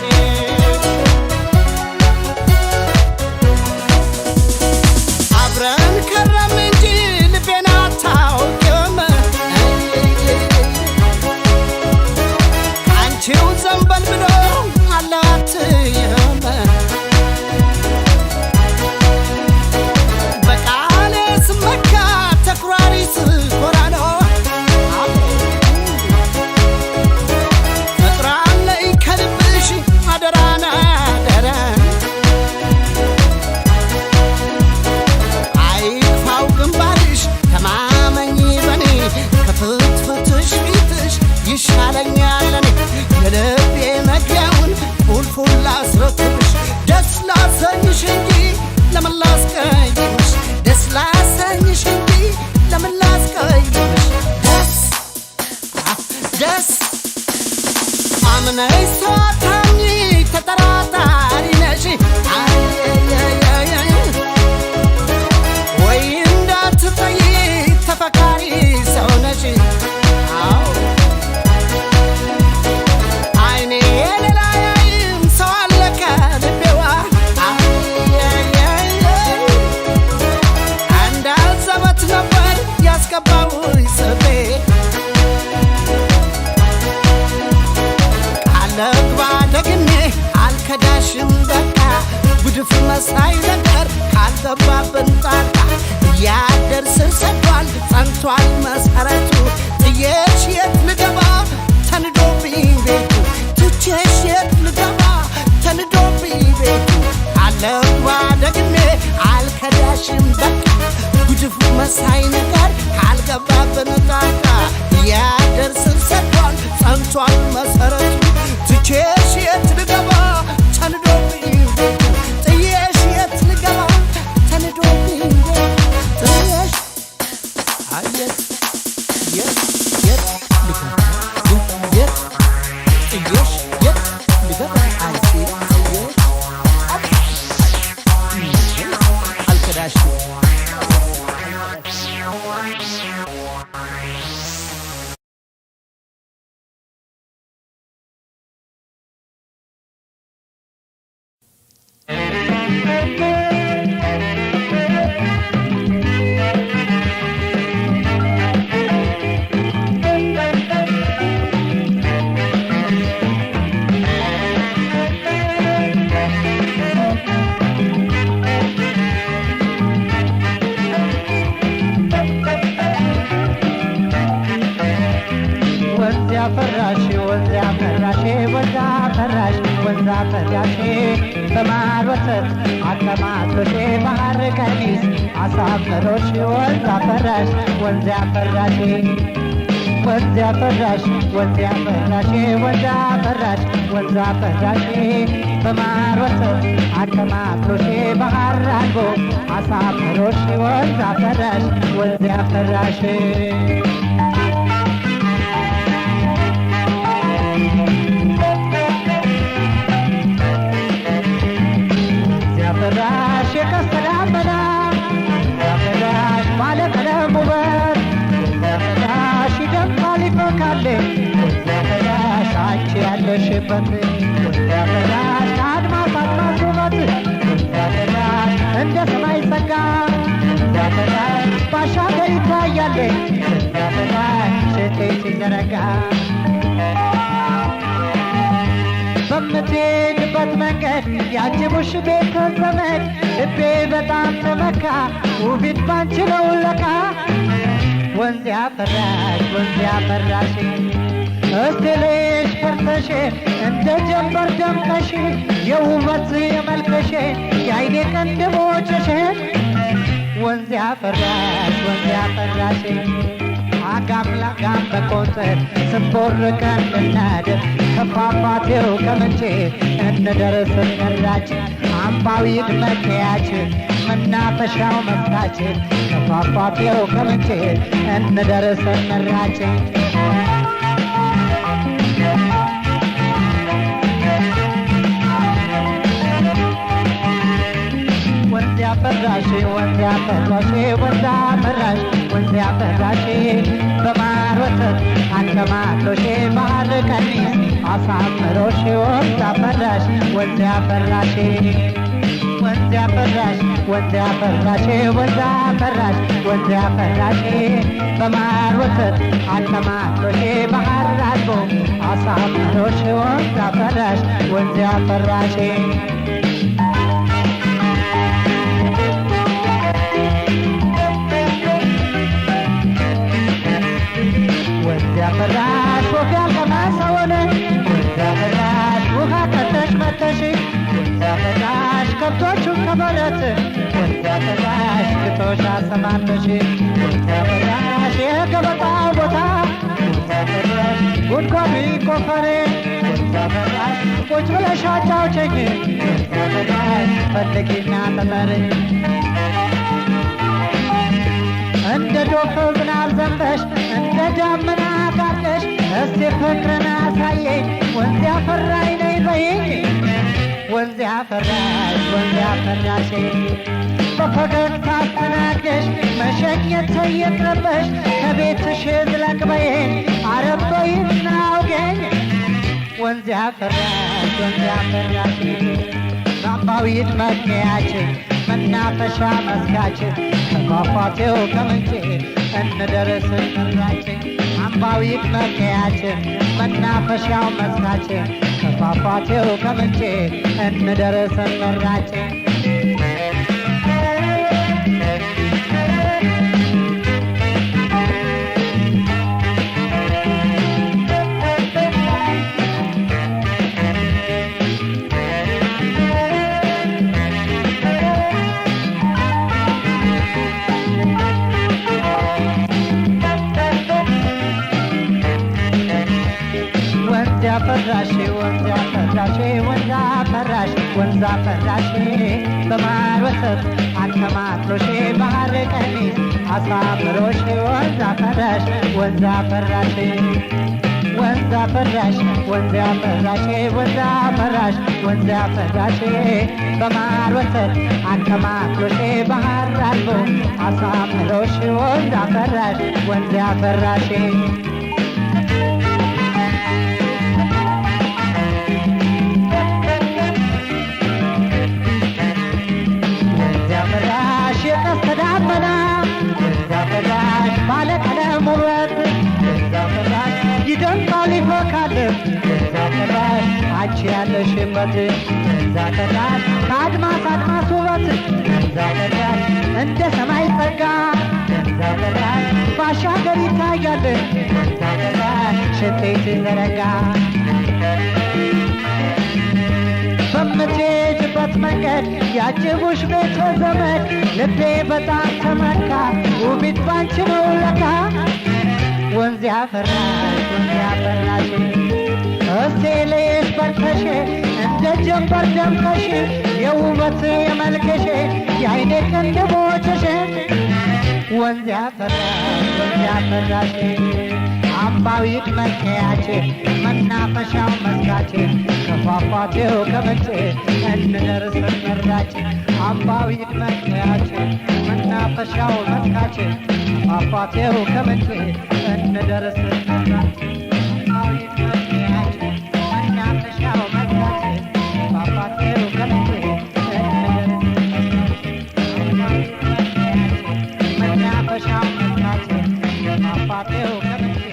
አብረን ከረም እንጂ ልቤን አታውቂውም አንቺው ዘንበል ብሎ አላትይም በቃሌ ስመካ ተኩራሪ ስኮራ ነው ፍቅራለኝ ከልብሽ አደራና አደራ አይክፋው ግንባርሽ ተማመኝ በኔ ከፍትፍትሽ ፊትሽ ይሻለኛል እኔ የልቤ መግቢያውን ፉልፉል ላስረክብሽ ደስ ላሰኝሽ እንጂ ለምን ላስቀይምሽ ደስ ላሰኝሽ እንጂ ለምን ላስቀይምሽ ደስ አምነሽ ሰው አታምኚ ተጠራጣሪ ነሽ ወይ እንዳትጠይ ተፈቃሪ ሰው ነሽ አይኔ ሌላ ያይም ሰው አለ ከልቤዋ እንዳልዘበት ነበር ያስገባው ስቤ ቃለግባ ደግሜ አልከዳሽም በቃ ጉድፍ መሳይ ነገር ካልገባብን ጣጣ ያደር ስር ሰዷል ጸንቷል መሰረቱ ጥዬሽ የት ልገባ ተንዶብኝ ቤቱ ትቼሽ የት ልገባ ተንዶብኝ ቤቱ ቃለግባ ደግሜ አልከዳሽም በቃ ጉድፍ መሳይ ነገር ካልገባብን ጣጣ ያደር ስር ሰዷል ጸንቷል መሰረቱ ትቼሽ የት ልገባ ተንዶብኝ ቤቱ ጥዬሽ የት ልገባ ተንዶብኝ ቤቱ ጥዬሽ አየት የት የት ልገባ የት ጥዬሽ የት ልገባ አይሲ ጥዬሽ አልከዳሽም ፈራሼ በማር ወተት አቀማጥሎሽ ባህር ቀሚስ አሳፈሮሽ ወንዝ አፈራሽ ወንዝ አፈራሽ ወንዝ አፈራሽ ወንዝ አፈራሽ ወንዝ አፈራሽ ወንዝ አፈራሽ በማር ወተት አቀማጥሎሽ ባህር አድርጎ አሳፈሮሽ ወንዝ አፈራሽ ወንዝ አፈራሽ ያፈራሽ የቀስተ ደመና ያፈራሽ ባለቀለም ውበት ያፈራሽ ይደምቃል ይፈካል ያፈራሽ አንቺ ያለሽበት ያፈራሽ ከአድማስ አድማስ ውበት ያፈራሽ እንደ ሰማይ ጸጋ ያፈራሽ ባሻገር ይታያል ያፈራሽ ስትይ ሲዘረጋ በምትሄድበት መንገድ ያጅቡሽ ቤተ ዘመድ ልቤ በጣም ተመካ ውቢት ባንቺ ነው ለካ ወንዝ ያፈራሽ እስቲ ልሽ ፈርተሽ እንደ ጀንበር ደምቀሽ የውበት የመልከሽ የአይኔ ቅንድቦችሽ ወንዝ ያፈራሽ አጋም ለጋም በቆንጽል ስንቦርቀን ልናድር ከፏፏቴው ከምንጭ እንደርስ እንራችን አምባዊ መለያችን መናፈሻው መስካችን ከፏፏቴው ከምንጭ እንደርስ እንራችን ወንዝ ያፈራሽ ወንዝ ያፈራሽ ወንዝ አፈራሽ ወንዝ ያፈራሽ በማር ወተት አንከማሎሽ ባህር ቀሚስ አሳምሮሽ ወንዝ አፈራሽ ወንዝ ያፈራሽ ወንዝ ያፈራሽ ወንዝ ያፈራሽ ወንዝ አፈራሽ ወንዝ ያፈራሽ በማር ወተት አንከማሎሽ ባህር አልቦ አሳምሮሽ ወንዝ አፈራሽ ወንዝ ያፈራሽ ያፈራሽ ወፍ ያልቀመሰውን ያፈራሽ ውሃ ቀተሽ መተሽ ያፈራሽ ከብቶቹን ከበረት ያፈራሽ ግጦሽ አሰማርተሽ ያፈራሽ የገበጣው ቦታ ያፈራሽ ጉድጓድ ቆፈሬ ያፈራሽ ቁጭ ብለሽ አጫውቸኝ ያፈራሽ ፈልጊና ተጠሪ እንደ ዶፍ ዝናብ ዘንበሽ እንደ ዳመና ጋርደሽ እስቲ ፍቅርን አሳየኝ ወንዝ ያፈራኝ ነይ በይኝ ወንዝ ያፈራሽ ወንዝ ያፈራሽ በፈገግታ አስተናግደሽ መሸኘት ይቅርብሽ ከቤትሽ ዝለቅ በይኝ አረብ በይና አውገኝ ወንዝ ያፈራሽ ወንዝ ያፈራሽ አምባዊት መግቢያችን መናፈሻ መስካችን ከፏፏቴው ከምንጭ እንደርስ እንራችን አምባዊት መግቢያችን መናፈሻው መስካችን ከፏፏቴው ከምንጭ እንደርስ እንራችን ያፈራሽ ወንዝ ያፈራሽ ወንዝ አፈራሽ ወንዝ አፈራሽ በማር ወተት አንከማሎሽ ባህር ቀሚስ አሳምሮሽ ወንዝ አፈራሽ ወንዝ አፈራሽ ወንዝ አፈራሽ ወንዝ አፈራሽ ወንዝ አፈራሽ ወንዝ አፈራሽ በማር ወተት አንከማሎሽ ባህር አልቦ አሳምሮሽ ወንዝ አፈራሽ ወንዝ አፈራሽ ተዳመና ዛፈራሽ ባለቀለም ውበት ዛፈራሽ ይደምቃል ይፎካል ዛፈራሽ አንቺ ያለሽበት ዛፈራሽ ከአድማስ አድማስ ውበት ዛፈራሽ እንደ ሰማይ ጸጋ ዛፈራሽ ባሻገር ይታያል ዛፈራሽ ሽንጤ ሲዘረጋ በምትሄድበት መንገድ ያጅቡሽ ቤተ ዘመድ ልቤ በጣም ተመካ ውቢት ባንቺ ነው ለካ ወንዝ ያፈራሽ ወንዝ ያፈራሽ እስቴ ልይሽ በርተሽ እንደ ጀንበር ደምቀሽ የውበት የመልክሽ የአይኔ ቅንድቦችሽ ወንዝ ያፈራሽ ወንዝ ያፈራሽ አምባዊት መለያችን መናፈሻው መስካችን ከፏፏቴው ከምንጭ እንደርስ እንራችን አምባዊት መለያችን መናፈሻው መስካችን ከፏፏቴው ከምንጭ እንደርስ እንራችን አምባዊት መለያችን መናፈሻው መስካችን ከፏፏቴው ከምንጭ መናፈሻው መስካችን ከፏፏቴው ከምንጭ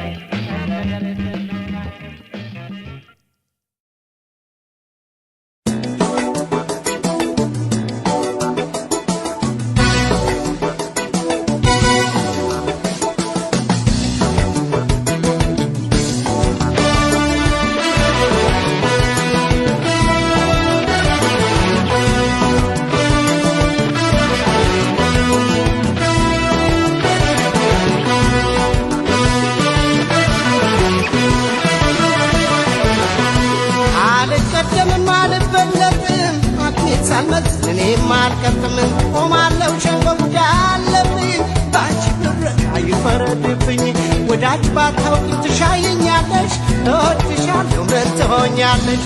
ሳልመዝን እኔም አልቀጥምን ቆማለሁ ሸንጎ ጉዳይ አለብኝ ባንቺ ብረት አይፈረድብኝ ወዳጅ ባታውቂ ትሻየኛለሽ እወድሻለሁ ምን ትሆኛለሽ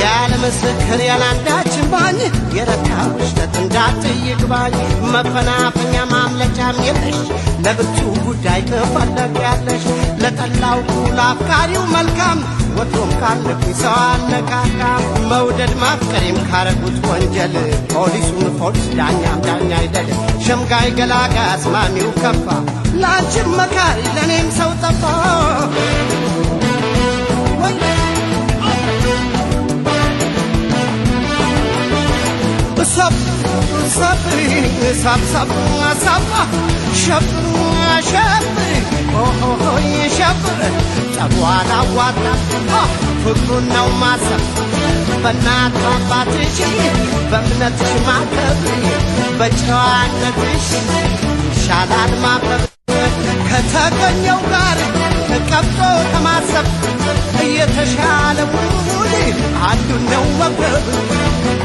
ያለ ምስክር ያላንዳች ባኝ የረካሽ ተንዳት ይግባኝ መፈናፈኛ ማምለጫም የለሽ ለብቱ ጉዳይ ተፈለጊያለሽ ለጠላው ለአፍቃሪው መልካም ወትሮም ካለብኝ ሰው አነቃቃ መውደድ ማፍቀሬም ካረጉት ወንጀል ፖሊሱን ፖሊስ ዳኛም ዳኛ አይደል ሸምጋይ ገላጋ አስማሚው ከፋ ላንቺም መካሪ ለኔም ሰው ጠፋ Sap, sap, sap, sap, sap, shap, shap, oh, oh, oh, shap, wada, wada, oh, fukru now masa, banat, batish, bamnat, makabri, bachanatish, shalad makab, katakan yogar, kapto tamasap, yetashal wudi, I don't know what.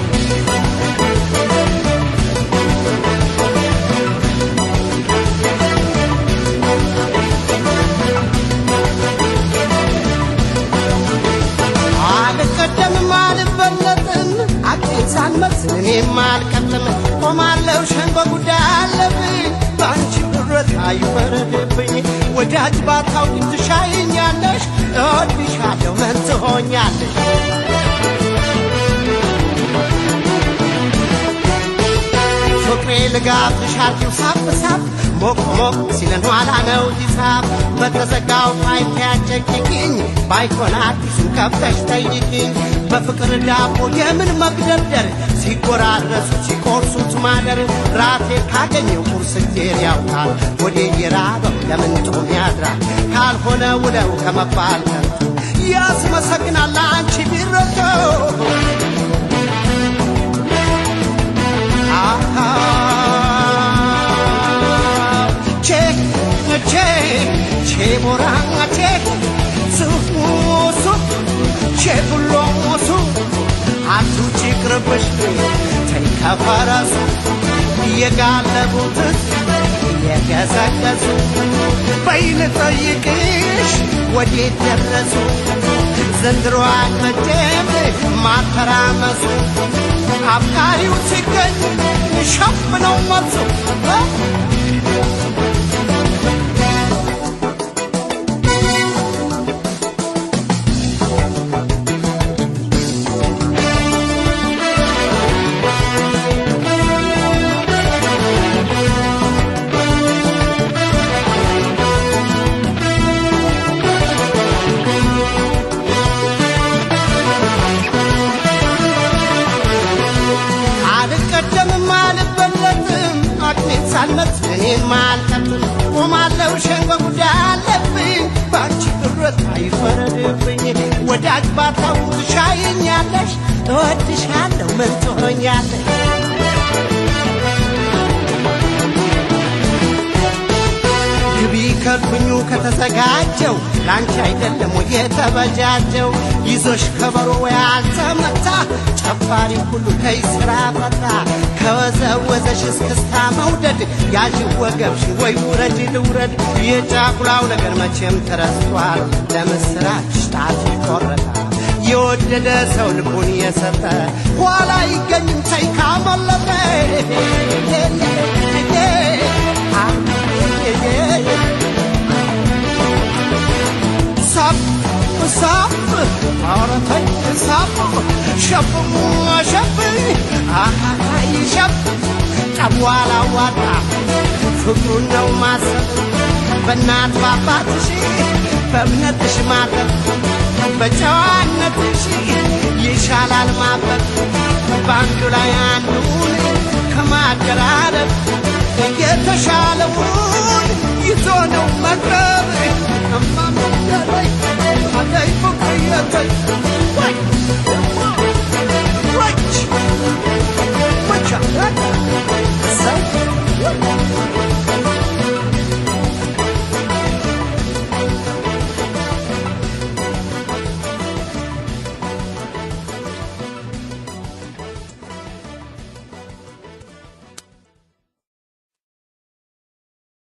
ሳልመዝን እኔም አልቀጥልም ቆማለሁ ሸንጎ ጉዳይ አለብኝ ባንቺ ብረት አይፈረድብኝ ወዳጅ ባታውቂ ትሻየኛለሽ እወድሻለሁ ምን ትሆኛለሽ ፍቅሬ ልጋብዝሽ አልኩ ሳብ ሳብ ሞቅ ሞቅ ሲለን ኋላ ነው ሂሳብ በተዘጋው ፋይል ያጨቅኝ ባይሆን አዲሱን ከፍተሽ ጠይቂኝ በፍቅር ዳቦ የምን መግደርደር ሲቆራረሱ ሲቆርሱት ማደር ራቴ ካገኘው ቁርስ እግዜር ያውቃል ወዴ የራበው ለምን ጦም ያድራል ካልሆነ ውለው ከመባል ከንቱ ያስመሰግናል አንቺ ቢረቶ che boranga che su su che bulongo su atu chikrbush tay kafarasu yegalebut yegasakasu bayin tayikish wadi derasu zendro akmetem mataramasu afkariu sikay shapno matsu ሳልመዝን እኔም አልቀጥልም ቆማለሁ ሸንጎ ጉዳይ አለብኝ ባንቺ ብረት አይፈረድብኝ ወዳጅ ባታውቂ ትሻየኛለሽ እወድሻለሁ ምን ትሆኛለሽ ግቢ ከልኩኙ ከተዘጋጀው ላንቺ አይደለም የተበጃጀው ይዞሽ ከበሮ ያልተመታ ጨፋሪ ሁሉ ከይስራ ፈታ ከወዘወዘሽ እስክስታ መውደድ ያዥ ወገብሽ ወይ ውረድ ልውረድ የጫጉላው ነገር መቼም ተረስቷል ለምስራች ጣት ይቆረጣል የወደደ ሰው ልቡን የሰጠ ኋላ ይገኝም ተይ ካመለጠ ሳብ ሳብ አረታይ ሳብ ሸብ ሸብ አይ ሸብ ጨዋላ ዋጣ ፍቅሩ ነው ማሰብ በእናት ባባትሽ በእምነትሽ ማጠብ በጨዋነትሽ ይሻላል ማበብ በአንዱ ላይ አንዱን ከማደራረብ የተሻለውን ይዞ ነው መቅረብ